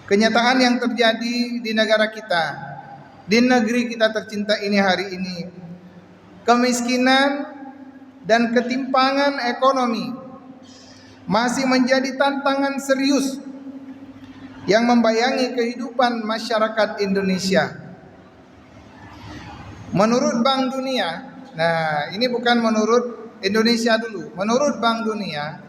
kenyataan yang terjadi di negara kita, di negeri kita tercinta ini hari ini. Kemiskinan dan ketimpangan ekonomi masih menjadi tantangan serius yang membayangi kehidupan masyarakat Indonesia. Menurut Bank Dunia, nah ini bukan menurut Indonesia dulu, menurut Bank Dunia,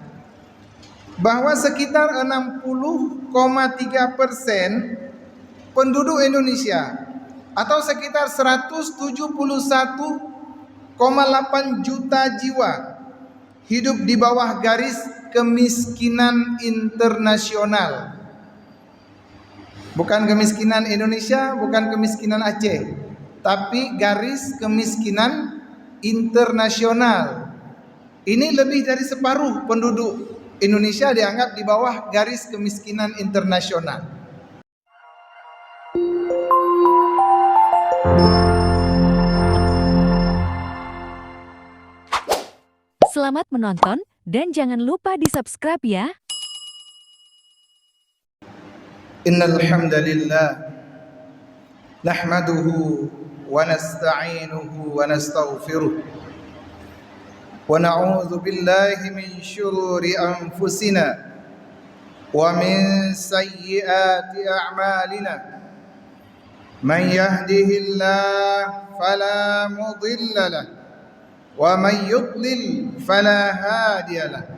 bahwa sekitar 60,3% penduduk Indonesia atau sekitar 171,8 juta jiwa hidup di bawah garis kemiskinan internasional. Bukan kemiskinan Indonesia, bukan kemiskinan Aceh, tapi garis kemiskinan internasional. Ini lebih dari separuh penduduk Indonesia dianggap di bawah garis kemiskinan internasional. Selamat menonton dan jangan lupa di-subscribe ya. Innal hamdalillah nahmaduhu wa nasta'inuhu wa nastaghfiruh wa na'udzu billahi min shururi anfusina wa min sayyiati a'malina. Man yahdihillahu fala mudilla lahu wa man yudlil fala hadiya lahu.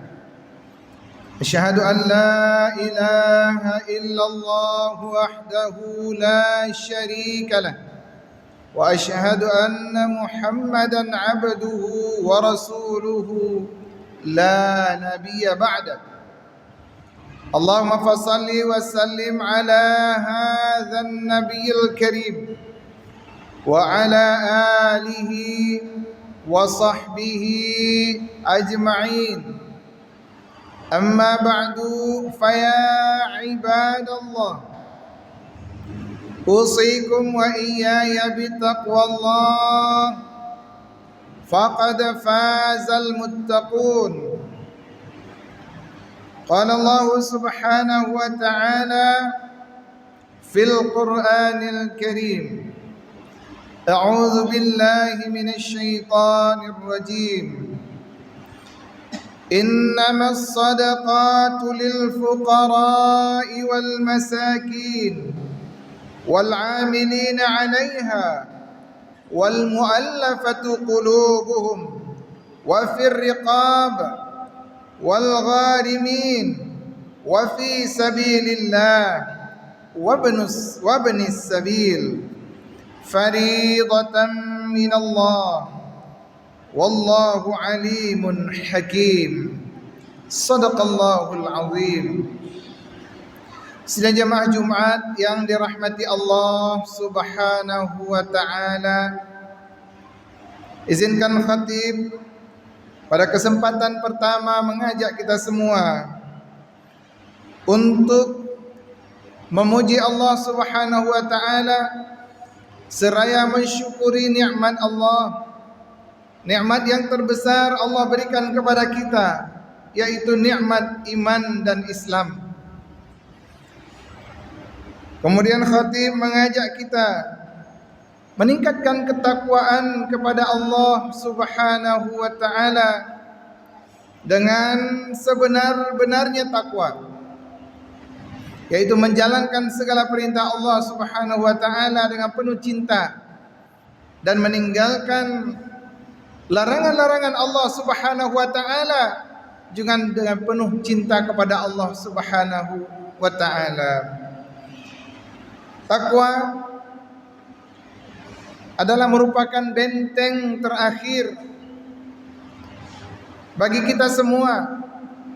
Asyhadu an la ilaha illallah wahdahu la syarika lah wa asyhadu anna Muhammadan abduhu wa rasuluhu la nabiyya ba'da. Allahumma fassalli wa sallim ala hadzal nabiyil karim wa ala alihi wa sahbihi ajma'in. Amma ba'du, faya ibadallah, usikum wa iyaya bitaqwallah, faqad fazal muttaqun. Qala Allah subhanahu wa ta'ala fil Qur'anil Karim, a'udzu billahi minasy syaithanir rajim. إنما الصدقات للفقراء والمساكين والعاملين عليها والمؤلفة قلوبهم وفي الرقاب والغارمين وفي سبيل الله وابن السبيل فريضة من الله Wallahu alimun hakim. Sadaqallahul azim. Sidang jamaah Jumat yang dirahmati Allah subhanahu wa ta'ala, izinkan khatib pada kesempatan pertama mengajak kita semua untuk memuji Allah subhanahu wa ta'ala seraya mensyukuri nikmat Allah. Nikmat yang terbesar Allah berikan kepada kita, yaitu nikmat iman dan Islam. Kemudian khatib mengajak kita meningkatkan ketakwaan kepada Allah subhanahu wa ta'ala dengan sebenar-benarnya takwa, yaitu menjalankan segala perintah Allah subhanahu wa ta'ala dengan penuh cinta dan meninggalkan larangan-larangan Allah subhanahu wa ta'ala juga dengan penuh cinta kepada Allah subhanahu wa ta'ala. Takwa adalah merupakan benteng terakhir bagi kita semua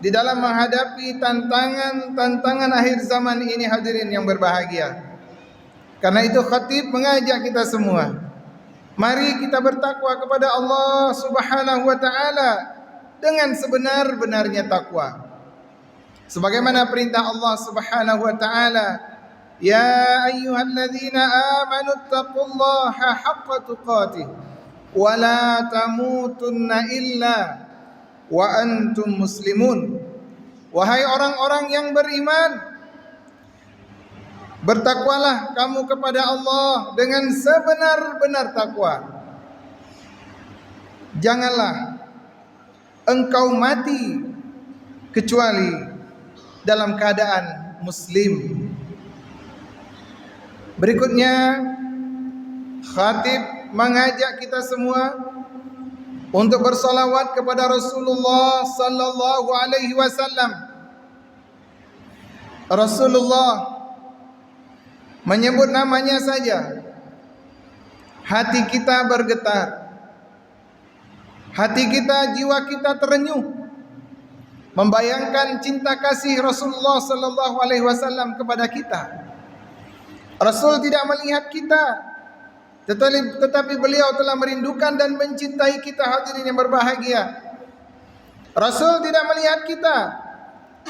di dalam menghadapi tantangan akhir zaman ini, hadirin yang berbahagia. Karena itu khatib mengajak kita semua, mari kita bertakwa kepada Allah subhanahu wa ta'ala dengan sebenar-benarnya takwa. Sebagaimana perintah Allah subhanahu wa ta'ala, ya ayyuhalladzina amanu taqullaha haqqa tuqatih wa la tamutunna illa wa antum muslimun. Wahai orang-orang yang beriman, Bertakwalah kamu kepada Allah dengan sebenar-benar takwa. Janganlah engkau mati kecuali dalam keadaan muslim. Berikutnya, khatib mengajak kita semua untuk bersolawat kepada Rasulullah sallallahu alaihi wasallam. Rasulullah menyebut namanya saja, hati kita bergetar, hati kita, jiwa kita terenyuh membayangkan cinta kasih Rasulullah sallallahu alaihi wasallam kepada kita. Rasul tidak melihat kita, tetapi beliau telah merindukan dan mencintai kita, hadirin yang berbahagia. Rasul tidak melihat kita,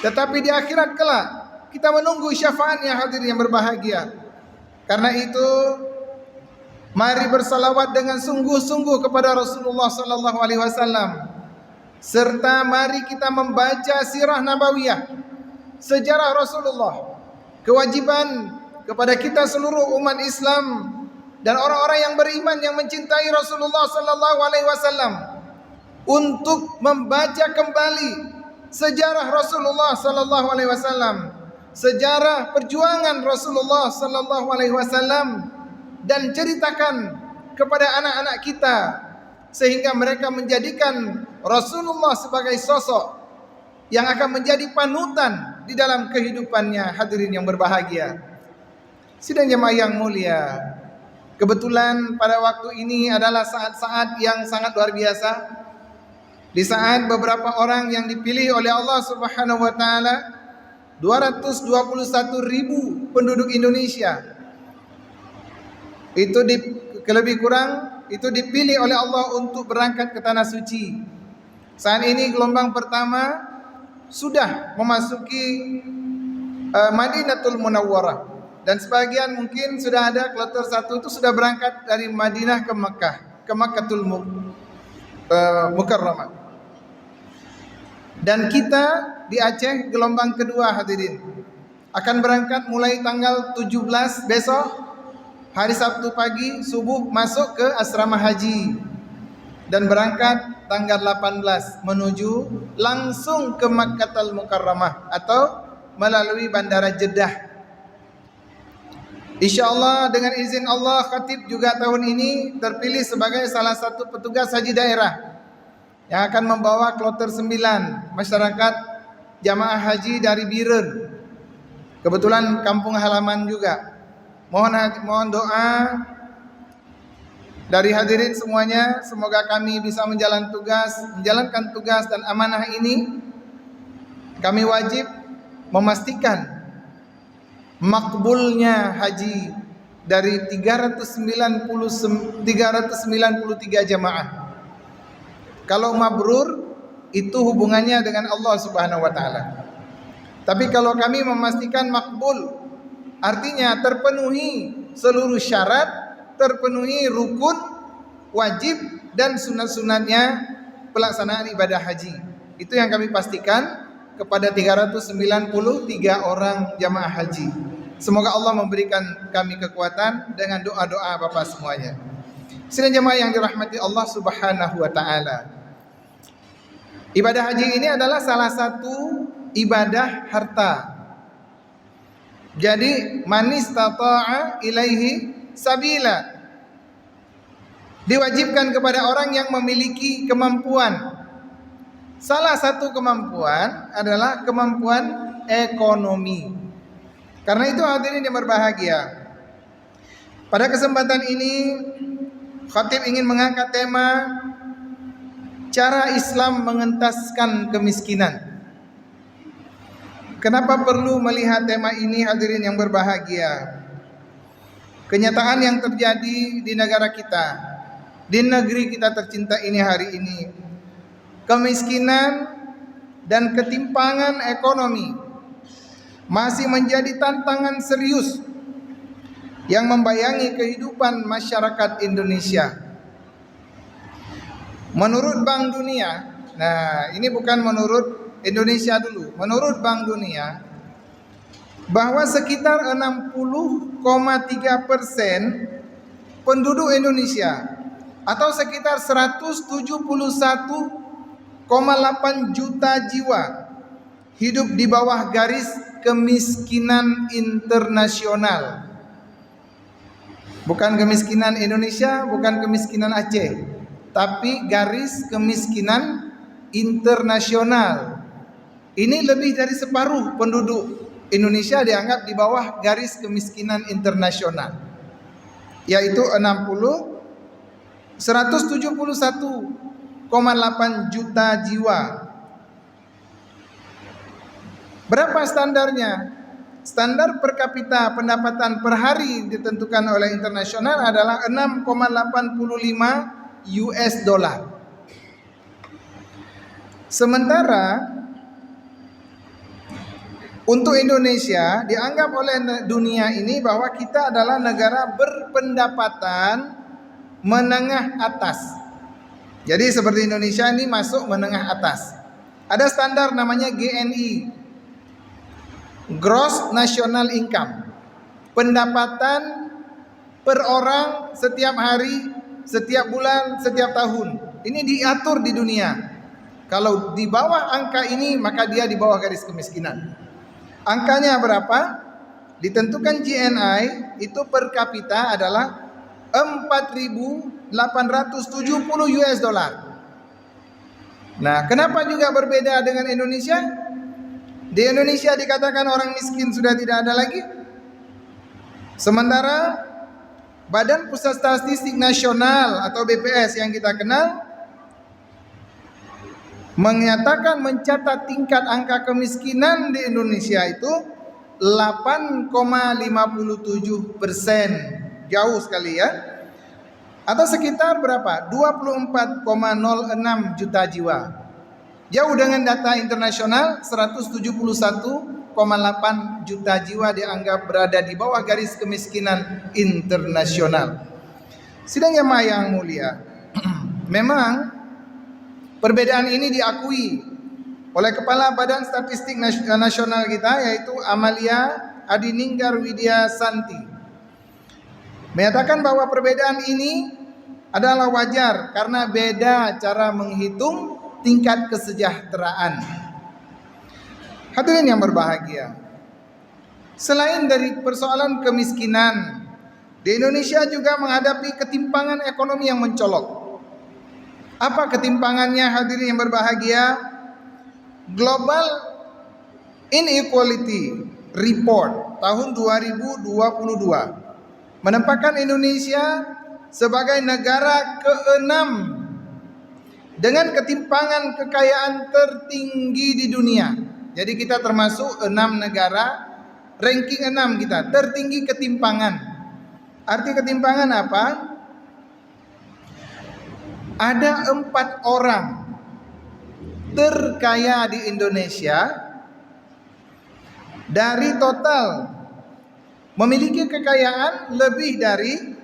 tetapi di akhirat kelak kita menunggu syafaatnya, hadirin yang berbahagia. Karena itu, mari bersalawat dengan sungguh-sungguh kepada Rasulullah sallallahu alaihi wasallam, serta mari kita membaca sirah nabawiyah, sejarah Rasulullah. Kewajiban kepada kita seluruh umat Islam dan orang-orang yang beriman yang mencintai Rasulullah sallallahu alaihi wasallam untuk membaca kembali sejarah Rasulullah sallallahu alaihi wasallam, sejarah perjuangan Rasulullah sallallahu alaihi wasallam, dan ceritakan kepada anak-anak kita sehingga mereka menjadikan Rasulullah sebagai sosok yang akan menjadi panutan di dalam kehidupannya, hadirin yang berbahagia. Sidang jemaah yang mulia, kebetulan pada waktu ini adalah saat-saat yang sangat luar biasa. Di saat beberapa orang yang dipilih oleh Allah Subhanahu wa taala, 221.000 penduduk Indonesia, itu lebih kurang itu dipilih oleh Allah untuk berangkat ke tanah suci. Saat ini gelombang pertama sudah memasuki Madinatul Munawwarah. Dan sebagian mungkin sudah ada kloter 1 itu sudah berangkat dari Madinah ke Mekah, ke Makkatul Mukarramah. Dan kita di Aceh gelombang kedua, hadirin, akan berangkat mulai tanggal 17 besok, hari Sabtu pagi subuh masuk ke asrama haji dan berangkat tanggal 18 menuju langsung ke Makkatul Mukarramah atau melalui bandara Jeddah. InsyaAllah dengan izin Allah, khatib juga tahun ini terpilih sebagai salah satu petugas haji daerah yang akan membawa kloter 9 masyarakat jamaah haji dari Biren. Kebetulan kampung halaman juga. Mohon doa dari hadirin semuanya, semoga kami bisa menjalankan tugas dan amanah ini. Kami wajib memastikan makbulnya haji dari 393 jamaah. Kalau mabrur itu hubungannya dengan Allah Subhanahu wa taala. Tapi kalau kami memastikan makbul, artinya terpenuhi seluruh syarat, terpenuhi rukun, wajib dan sunat-sunatnya pelaksanaan ibadah haji. Itu yang kami pastikan kepada 393 orang jamaah haji. Semoga Allah memberikan kami kekuatan dengan doa-doa Bapak semuanya. Sidang jamaah yang dirahmati Allah Subhanahu wa taala. Ibadah haji ini adalah salah satu ibadah harta. Jadi man istata'a ilaihi sabila, diwajibkan kepada orang yang memiliki kemampuan. Salah satu kemampuan adalah kemampuan ekonomi. Karena itu hadirin yang berbahagia, pada kesempatan ini khatib ingin mengangkat tema cara Islam mengentaskan kemiskinan. Kenapa perlu melihat tema ini, hadirin yang berbahagia? Kenyataan yang terjadi di negara kita, di negeri kita tercinta ini hari ini, kemiskinan dan ketimpangan ekonomi masih menjadi tantangan serius yang membayangi kehidupan masyarakat Indonesia. Menurut Bank Dunia, nah ini bukan menurut Indonesia dulu, menurut Bank Dunia, bahwa sekitar 60,3% penduduk Indonesia atau sekitar 171,8 juta jiwa hidup di bawah garis kemiskinan internasional. Bukan kemiskinan Indonesia, bukan kemiskinan Aceh, tapi garis kemiskinan internasional. Ini lebih dari separuh penduduk Indonesia dianggap di bawah garis kemiskinan internasional, yaitu 171,8 juta jiwa. Berapa standarnya? Standar per kapita pendapatan per hari ditentukan oleh internasional adalah 6,85 US dollar. Sementara untuk Indonesia dianggap oleh dunia ini bahwa kita adalah negara berpendapatan menengah atas. Jadi seperti Indonesia ini masuk menengah atas. Ada standar namanya GNI, Gross National Income, pendapatan per orang setiap hari, setiap bulan, setiap tahun. Ini diatur di dunia. Kalau di bawah angka ini maka dia di bawah garis kemiskinan. Angkanya berapa? Ditentukan GNI itu per kapita adalah 4.870 US dollar. Nah, kenapa juga berbeda dengan Indonesia? Di Indonesia dikatakan orang miskin sudah tidak ada lagi. Sementara Badan Pusat Statistik Nasional atau BPS yang kita kenal menyatakan mencatat tingkat angka kemiskinan di Indonesia itu 8,57%. Jauh sekali ya. Atau sekitar berapa? 24,06 juta jiwa. Jauh dengan data internasional 171,8 juta jiwa dianggap berada di bawah garis kemiskinan internasional. Sidang jemaah yang mulia, memang perbedaan ini diakui oleh Kepala Badan Statistik Nasional kita, yaitu Amalia Adininggar Widya Santi, menyatakan bahwa perbedaan ini adalah wajar karena beda cara menghitung tingkat kesejahteraan. Hadirin yang berbahagia, selain dari persoalan kemiskinan, di Indonesia juga menghadapi ketimpangan ekonomi yang mencolok. Apa ketimpangannya, hadirin yang berbahagia? Global Inequality Report tahun 2022 menempatkan Indonesia sebagai negara ke-6 dengan ketimpangan kekayaan tertinggi di dunia. Jadi kita termasuk 6 negara, ranking 6 kita, tertinggi ketimpangan. Arti ketimpangan apa? Ada 4 orang terkaya di Indonesia dari total memiliki kekayaan lebih dari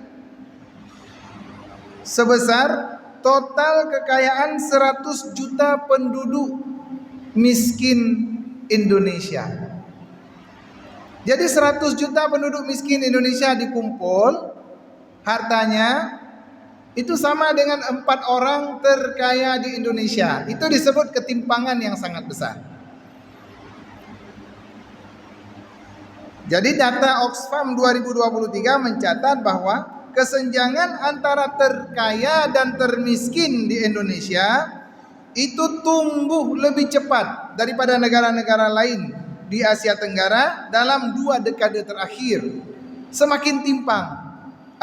sebesar total kekayaan 100 juta penduduk miskin Indonesia. Jadi 100 juta penduduk miskin Indonesia dikumpul, hartanya itu sama dengan 4 orang terkaya di Indonesia. Itu disebut ketimpangan yang sangat besar. Jadi data Oxfam 2023 mencatat bahwa kesenjangan antara terkaya dan termiskin di Indonesia itu tumbuh lebih cepat daripada negara-negara lain di Asia Tenggara dalam 2 dekade terakhir. Semakin timpang.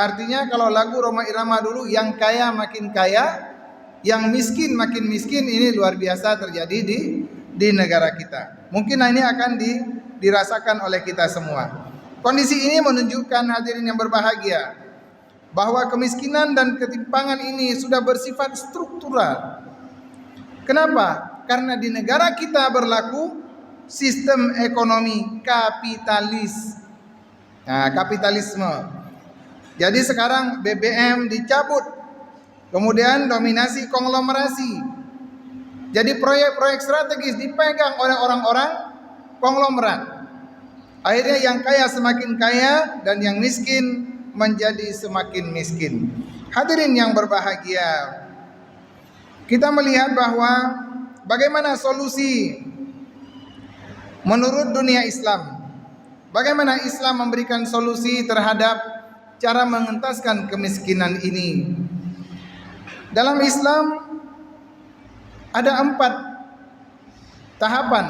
Artinya kalau lagu Rhoma Irama dulu, yang kaya makin kaya, yang miskin makin miskin, ini luar biasa terjadi di negara kita. Mungkin ini akan dirasakan oleh kita semua. Kondisi ini menunjukkan, hadirin yang berbahagia, bahwa kemiskinan dan ketimpangan ini sudah bersifat struktural. Kenapa? Karena di negara kita berlaku sistem ekonomi kapitalis. Nah, kapitalisme. Jadi sekarang BBM dicabut, kemudian dominasi konglomerasi. Jadi proyek-proyek strategis dipegang oleh orang-orang konglomerat. Akhirnya yang kaya semakin kaya dan yang miskin menjadi semakin miskin. Hadirin yang berbahagia, kita melihat bahwa bagaimana solusi menurut dunia Islam. Bagaimana Islam memberikan solusi terhadap cara mengentaskan kemiskinan ini. Dalam Islam ada 4 tahapan.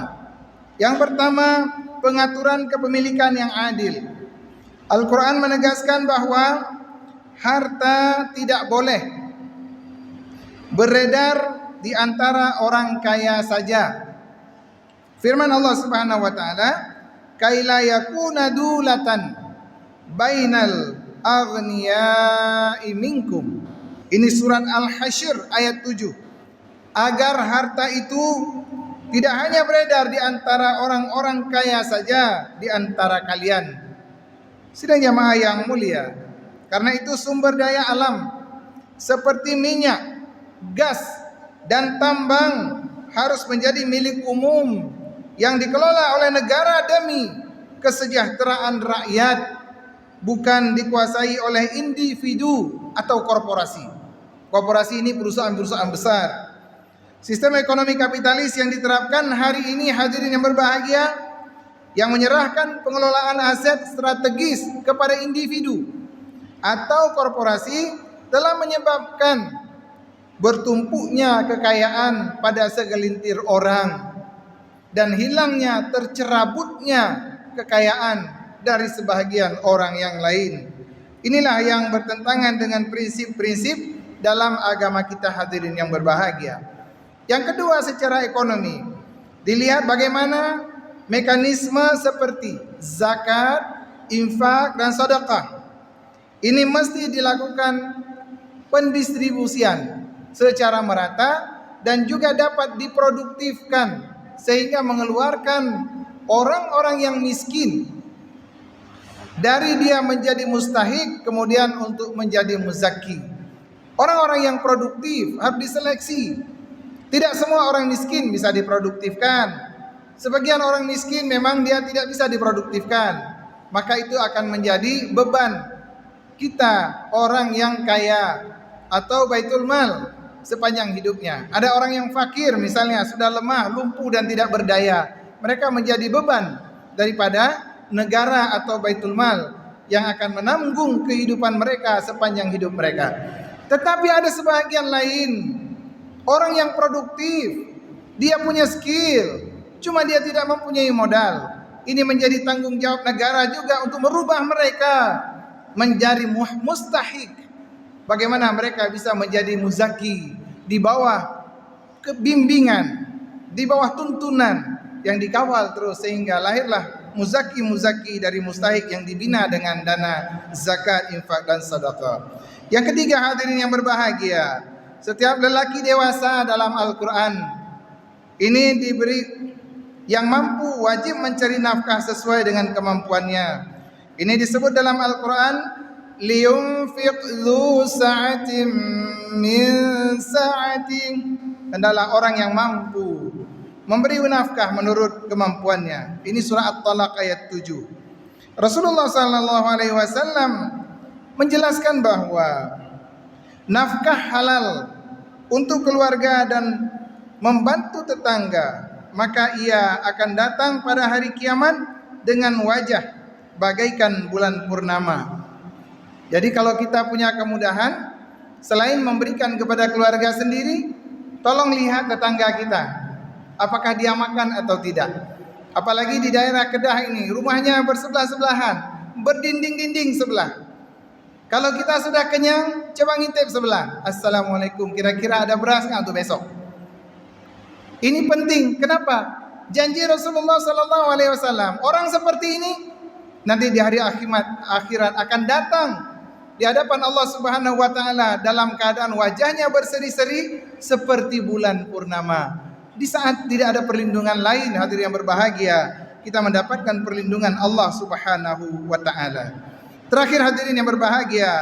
Yang pertama, pengaturan kepemilikan yang adil. Al-Quran menegaskan bahwa harta tidak boleh beredar di antara orang kaya saja. Firman Allah Subhanahu wa taala, "Kaila yakuna dulatan bainal aghniya'i minkum." Ini surat Al-Hasyr ayat 7. Agar harta itu tidak hanya beredar di antara orang-orang kaya saja di antara kalian. Sidang jamaah yang mulia, karena itu sumber daya alam seperti minyak, gas, dan tambang harus menjadi milik umum yang dikelola oleh negara demi kesejahteraan rakyat, bukan dikuasai oleh individu atau korporasi. Korporasi ini perusahaan-perusahaan besar. Sistem ekonomi kapitalis yang diterapkan hari ini, hadirin yang berbahagia, yang menyerahkan pengelolaan aset strategis kepada individu atau korporasi, telah menyebabkan bertumpuknya kekayaan pada segelintir orang dan hilangnya, tercerabutnya kekayaan dari sebahagian orang yang lain. Inilah yang bertentangan dengan prinsip-prinsip dalam agama kita, hadirin yang berbahagia. Yang kedua, secara ekonomi, dilihat bagaimana mekanisme seperti zakat, infak, dan sedekah. Ini mesti dilakukan pendistribusian secara merata dan juga dapat diproduktifkan sehingga mengeluarkan orang-orang yang miskin dari dia menjadi mustahik kemudian untuk menjadi muzaki. Orang-orang yang produktif harus diseleksi. Tidak semua orang miskin bisa diproduktifkan. Sebagian orang miskin memang dia tidak bisa diproduktifkan. Maka itu akan menjadi beban kita, orang yang kaya atau baitul mal sepanjang hidupnya. Ada orang yang fakir misalnya, sudah lemah, lumpuh dan tidak berdaya. Mereka menjadi beban daripada negara atau baitul mal yang akan menanggung kehidupan mereka sepanjang hidup mereka. Tetapi ada sebahagian lain, orang yang produktif, dia punya skill, cuma dia tidak mempunyai modal. Ini menjadi tanggung jawab negara juga untuk merubah mereka menjadi mustahik. Bagaimana mereka bisa menjadi muzaki di bawah kebimbingan, di bawah tuntunan yang dikawal terus, sehingga lahirlah muzaki-muzaki dari mustahik yang dibina dengan dana zakat, infak, dan sedekah. Yang ketiga, hadirin yang berbahagia, setiap lelaki dewasa dalam Al-Quran ini diberi yang mampu wajib mencari nafkah sesuai dengan kemampuannya. Ini disebut dalam Al-Quran, liyunfiq dzu sa'atin min sa'ati, adalah orang yang mampu memberi nafkah menurut kemampuannya. Ini surah At-Talaq ayat 7. Rasulullah sallallahu alaihi wasallam menjelaskan bahwa nafkah halal untuk keluarga dan membantu tetangga, maka ia akan datang pada hari kiamat dengan wajah bagaikan bulan purnama. Jadi kalau kita punya kemudahan, selain memberikan kepada keluarga sendiri, tolong lihat tetangga kita, apakah dia makan atau tidak. Apalagi di daerah Kedah ini, rumahnya bersebelah-sebelahan, berdinding-dinding sebelah. Kalau kita sudah kenyang, coba ngintip sebelah. Assalamualaikum, kira-kira ada beras nggak untuk besok? Ini penting. Kenapa? Janji Rasulullah sallallahu alaihi wasallam, orang seperti ini nanti di hari akhirat akan datang di hadapan Allah Subhanahu wa taala dalam keadaan wajahnya berseri-seri seperti bulan purnama. Di saat tidak ada perlindungan lain, hadirin yang berbahagia, kita mendapatkan perlindungan Allah Subhanahu wa taala. Terakhir, hadirin yang berbahagia,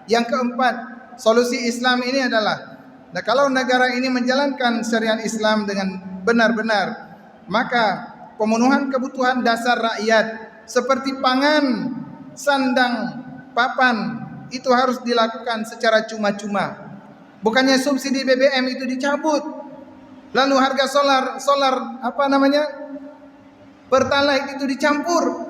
yang keempat, solusi Islam ini adalah, nah, kalau negara ini menjalankan syariat Islam dengan benar-benar, maka pemenuhan kebutuhan dasar rakyat seperti pangan, sandang, papan, itu harus dilakukan secara cuma-cuma. Bukannya subsidi BBM itu dicabut, lalu harga solar Pertalite itu dicampur,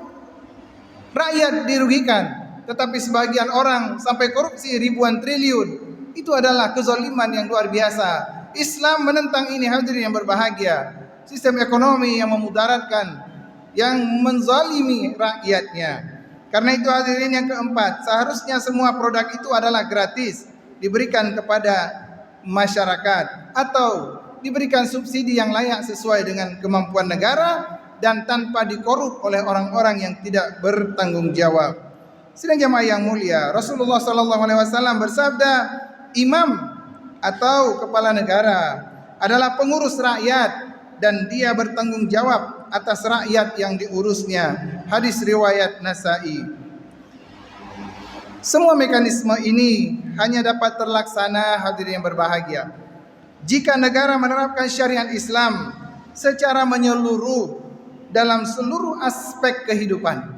rakyat dirugikan, tetapi sebagian orang sampai korupsi ribuan triliun. Itu adalah kezaliman yang luar biasa. Islam menentang ini, hadirin yang berbahagia. Sistem ekonomi yang memudaratkan, yang menzalimi rakyatnya. Karena itu hadirin yang keempat, seharusnya semua produk itu adalah gratis, diberikan kepada masyarakat atau diberikan subsidi yang layak sesuai dengan kemampuan negara dan tanpa dikorup oleh orang-orang yang tidak bertanggung jawab. Sidang jamaah yang mulia, Rasulullah SAW bersabda, imam atau kepala negara adalah pengurus rakyat dan dia bertanggung jawab atas rakyat yang diurusnya. Hadis riwayat Nasa'i. Semua mekanisme ini hanya dapat terlaksana, hadirin yang berbahagia, jika negara menerapkan syariat Islam secara menyeluruh dalam seluruh aspek kehidupan.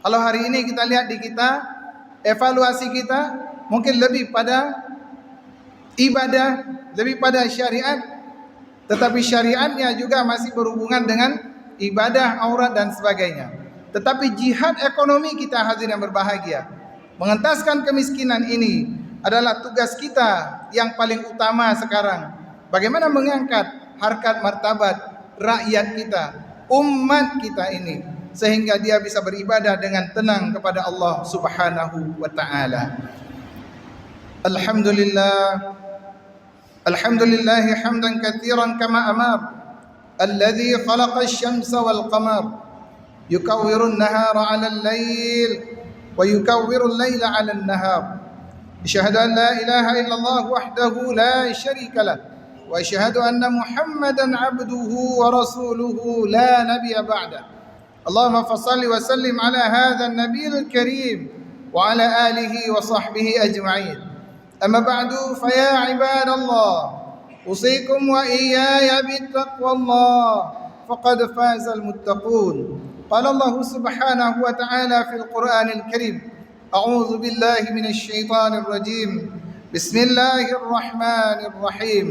Kalau hari ini kita lihat di kita, evaluasi kita mungkin lebih pada ibadah, lebih pada syariat, tetapi syariatnya juga masih berhubungan dengan ibadah, aurat dan sebagainya. Tetapi jihad ekonomi kita, hadirin yang berbahagia, mengentaskan kemiskinan ini adalah tugas kita yang paling utama sekarang. Bagaimana mengangkat harkat martabat rakyat kita, umat kita ini, sehingga dia bisa beribadah dengan tenang kepada Allah Subhanahu wa taala. Alhamdulillah hamdan katsiran kama amar alladhi khalaqa asy-syamsa wal qamar yukawwiru an-nahara 'ala al-lail wa yukawwiru al-laila 'ala an-nahar. Asyhadu an la ilaha illallah wahdahu la syarika lah wa asyhadu anna Muhammadan 'abduhu wa rasuluhu la nabiyya ba'da. Allahumma fassalli wa sallim ala hadha an-nabiyil karim wa ala alihi wa sahbihi ajma'in. Amma ba'du, fa ya ibadallah, usikum wa iyaya bittaqwallah, faqad fazal muttaqun. Qala Allah subhanahu wa ta'ala fil Qur'anil karim, a'udzu billahi minasy syaithanir rajim. Bismillahir rahmanir rahim.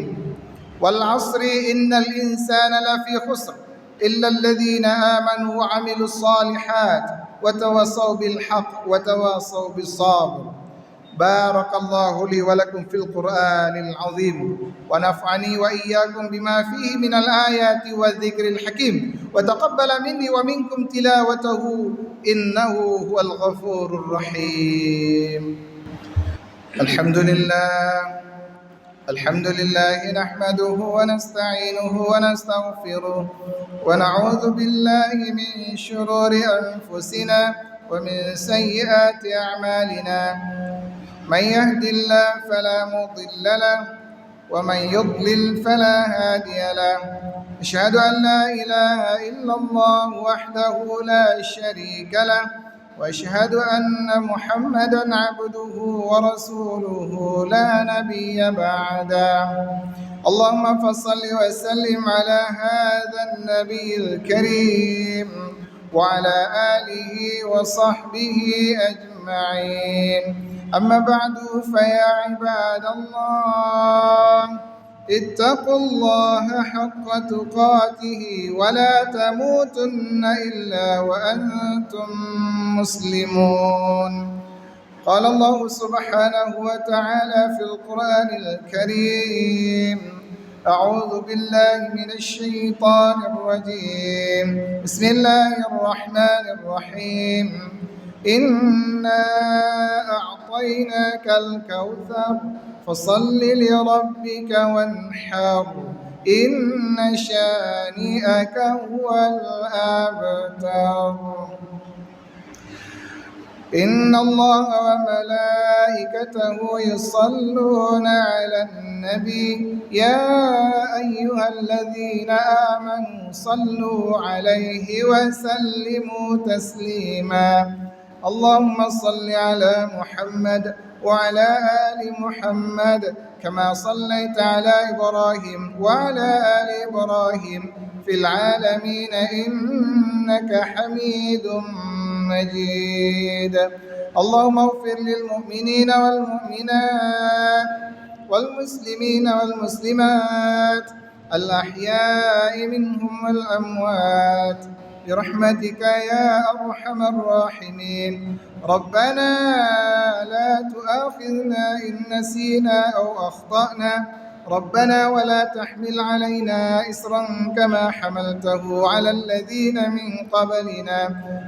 Wal 'asri innal insana lafi khusr إلا الذين آمنوا وعملوا الصالحات وتواصوا بالحق وتواصوا بالصبر. بارك الله لي ولكم في القرآن العظيم ونفعني وإياكم بما فيه من الآيات والذكر الحكيم وتقبل مني ومنكم تلاوته إنه هو الغفور الرحيم. الحمد لله نحمده ونستعينه ونستغفره ونعوذ بالله من شرور أنفسنا ومن سيئات أعمالنا. من يهد الله فلا مضل له ومن يضلل فلا هادي له. أشهد أن لا إله إلا الله وحده لا شريك له وأشهد أن محمدا عبده ورسوله لا نبي بعده. اللهم فصل وسلم على هذا النبي الكريم وعلى آله وصحبه أجمعين. أما بعد، فيا عباد الله، اتقوا الله حق تقاته ولا تموتن إلا وأنتم مسلمون. قال الله سبحانه وتعالى في القرآن الكريم: أعوذ بالله من الشيطان الرجيم. بسم الله الرحمن الرحيم. إنا أعطيناك الكوثر فصل لربك وانحر إن شانئك هو الأبتر. إن الله وملائكته يصلون على النبي يا أيها الذين آمنوا صلوا عليه وسلموا تسليما. اللهم صل على محمد وعلى آل محمد كما صليت على إبراهيم وعلى آل إبراهيم في العالمين إنك حميد مجيد. اللهم اغفر للمؤمنين والمؤمنات والمسلمين والمسلمات الأحياء منهم والأموات برحمتك يا أرحم الراحمين. ربنا لا تؤاخذنا إن نسينا أو أخطأنا، ربنا ولا تحمل علينا إصرا كما حملته على الذين من قبلنا،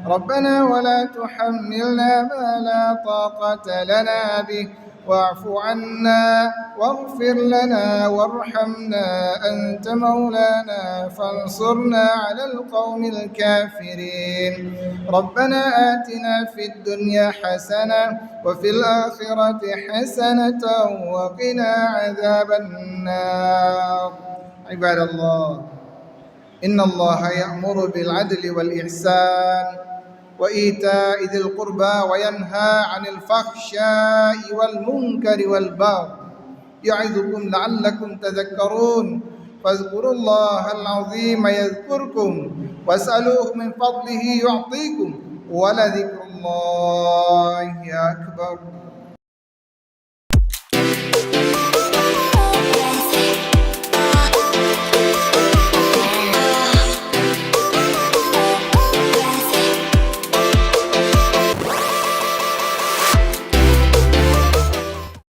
ربنا ولا تحملنا ما لا طاقة لنا به، واعف عنا واغفر لنا وارحمنا أنت مولانا فانصرنا على القوم الكافرين. ربنا آتنا في الدنيا حسنة وفي الآخرة حسنة وقنا عذاب النار. عباد الله، إن الله يأمر بالعدل والإحسان وإيتاء ذي القربى وينهى عن الفحشاء والمنكر والبغي يعظكم لعلكم تذكرون. فاذكروا الله العظيم يذكركم واسألوه من فضله يعطيكم ولذكر الله أكبر.